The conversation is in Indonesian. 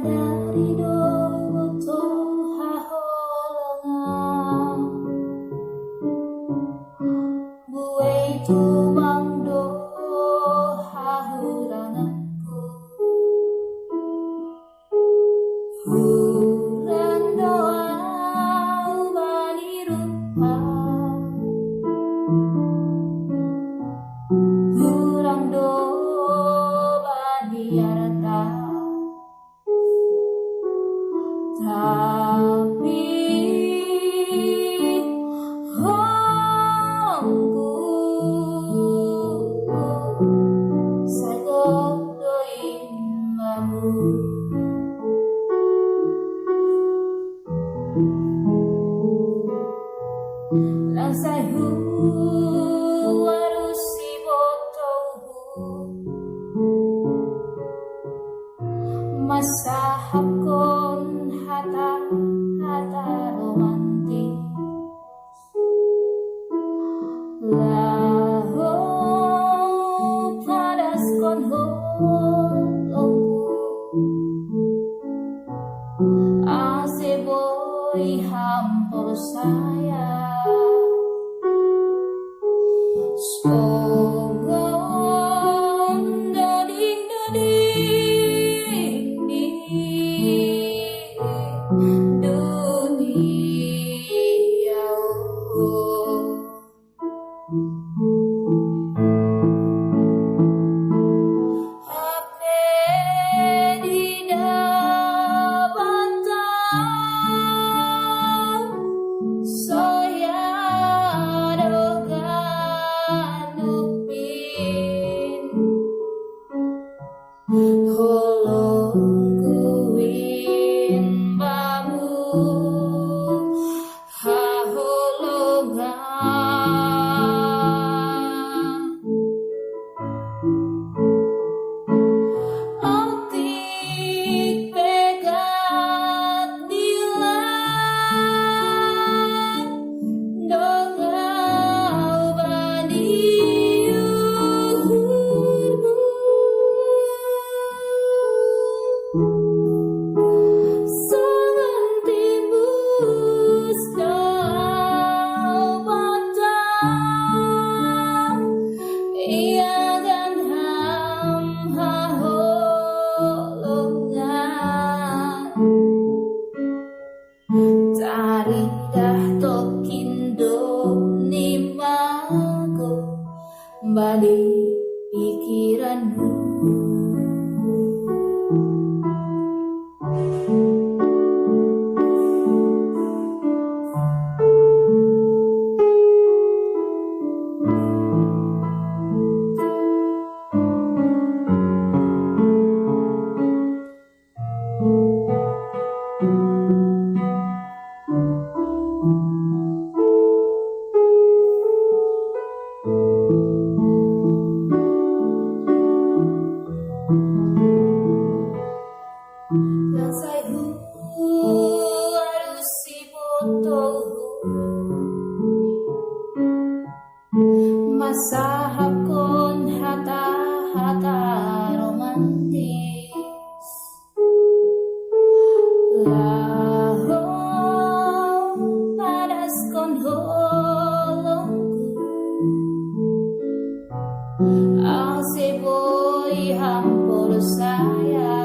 sadari do Botou Haholongan Buei tumang do hahuranganku Hurang doa Bani rupa Hurang do Bani Arta tapi Holongku saya doin bamu langsai huarusi Botouhu mansahaphon hata romantis Lahou padaskon Holongku Boei porsaya Songon doding-dodingni dunia Hape di batang soya do ganupin Holongku bamu hahurangan Otik pegat dilan dongau Bani Songon Timus doa batang ia ganham haholongan cari dah tokindo nimago Bani pikiranmu langsai huarusi Botouhu mansahaphon hata romantis Lahou padaskon Holongku Boei porsaya